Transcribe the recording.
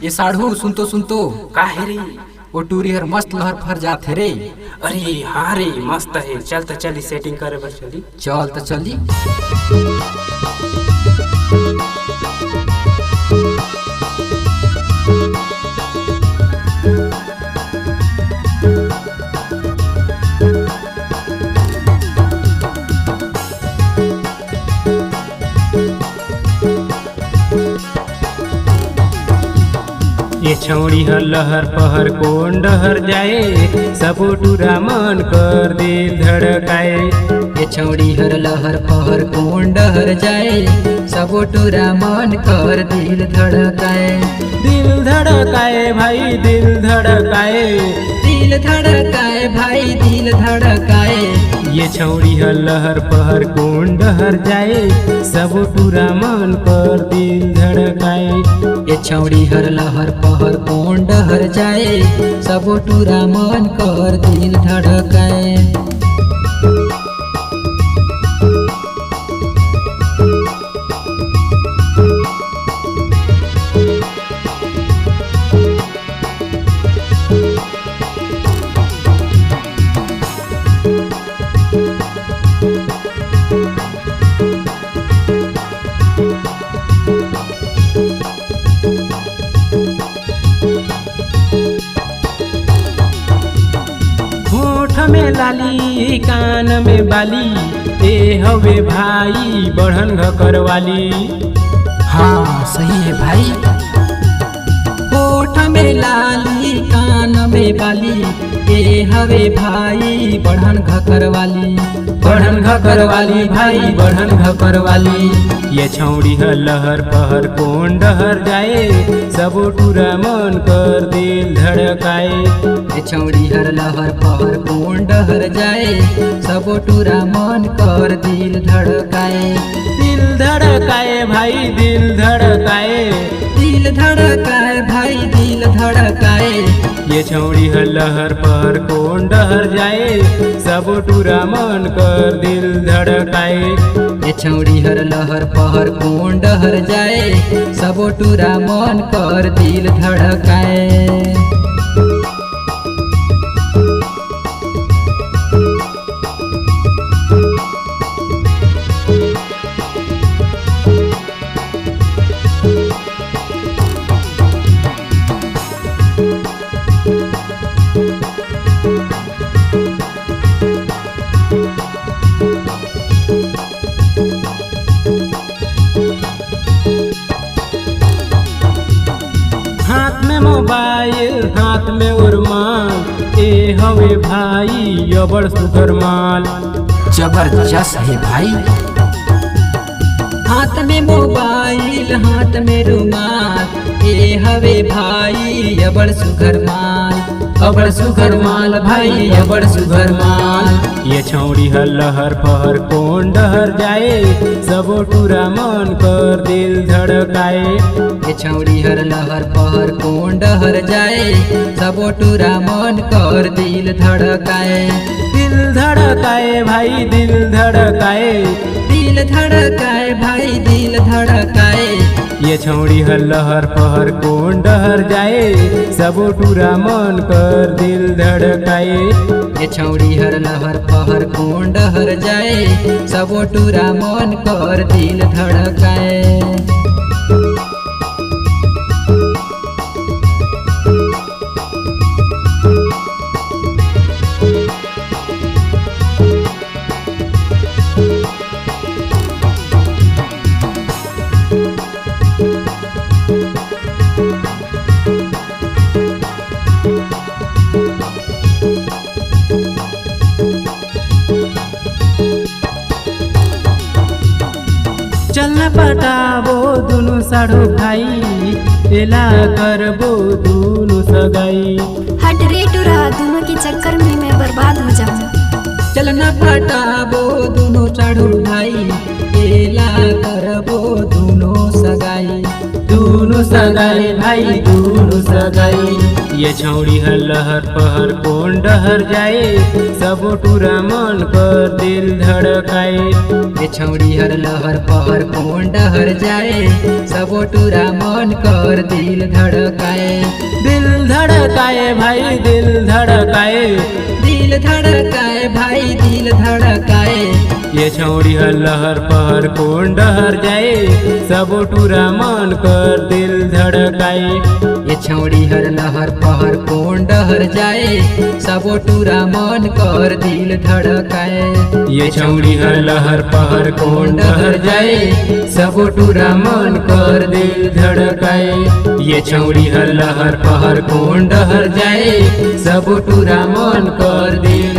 ये साढ़ू सुन तो काहे रे? वो टूरी हर मस्त लहर फर जात है रे। अरे हाँ रे, मस्त है। चल तो चली सेटिंग करे बर चली। चल तो चली। ये छौड़ी हर लहर पहर कोन डहर जाए, सबो टूरा मन कर दिल धड़काए। ये छौड़ी हर लहर पहर कौन डहर जाए, सबो टूरा मन कर दिल धड़काए। दिल धड़काए भाई दिल धड़काए, दिल धड़काए भाई दिल धड़काए। ये छौड़ी हर लहर पहर कोन डहर जाए, सबो टूरा मन कर दिल धड़काए। ये छौड़ी हर लहर पहर कौन डहर जाए, सबो टूरा मन कर दिल धड़काए। होठ में लाली कान में बाली, ए हवे भाई बढ़न घकर वाली। हाँ सही है भाई। होठ में लाली कान में बाली, ए हवे भाई बढ़न घकर वाली। बढ़न घकर वाली भाई बढ़न घकर वाली। ये छौड़ी हर लहर पहर कोन डहर जाए, सबो टूरा मन कर दिल धड़काए। ये छौड़ी हर लहर पहर कौन डहर जाए, सबो टूरा मन कर दिल धड़काए। दिल धड़काए भाई दिल धड़काए, दिल धड़काए भाई दिल धड़काए। ये छौड़ी हर लहर पहर कोन डहर जाए, सबो टूरा मन कर दिल धड़काए। ये छौड़ी हर लहर पहर कौन डहर जाए, सबो टूरा मन कर दिल धड़काए। हाथ में मोबाइल हाथ में उर्माल, ए हवे भाई अबड़ सुगर माल। जबरदस्त है भाई। हाथ में मोबाइल हाथ में रुमाल, ए हवे भाई अबड़ सुघर माल। अबड़ सुगर माल भाई अबड़ सुगर माल। ये छौड़ी हर लहर पहर कोन डहर जाए, सबो टूरा मन कर दिल धड़काए। ये छौड़ी हर लहर पहर कौन डहर जाए, सबो टूरा मन कर दिल धड़काए। दिल धड़काए भाई दिल धड़काए, दिल धड़काए भाई दिल धड़काए। ये छौड़ी हर लहर पहर कोन डहर जाए, सबो टूरा मन कर दिल धड़काए। ये छौड़ी हर लहर पहर कौन डहर जाए, सबो टूरा मन कर दिल धड़काए। चलना पटाबो दुनु साढ़ू भाई, एला करबो दुनु सगाई। हट रे टूरा, दोनों के चक्कर में मैं बर्बाद हो जाऊं। चलना पटाबो दोनों साढ़ू भाई, एला करबो दोनों सगाई। दुनु सगाई भाई दुनु सगाई। ये छौड़ी हर लहर पहर कोन डहर जाए, सबो टूरा मन कर दिल धड़काए। ये छौड़ी हर लहर पहर कौन डहर जाए, सबो टूरा मन कर दिल दिल धड़काए। दिल धड़काए भाई दिल धड़काए, दिल धड़काए भाई दिल धड़काए। ये छौड़ी है लहर पहर कौन डहर जाए, सब टूरा मन कर दिल धड़काए। ये छौड़ी हर लहर पहर कौन डहर जाए, सब टूरा मन कर दिल धड़काए। ये छौड़ी है लहर पहर कौन डहर जाए, सब टूरा मन कर दिल धड़काए। ये छौड़ी है लहर पहर कौन डहर जाए, सब टूरा मन कर दिल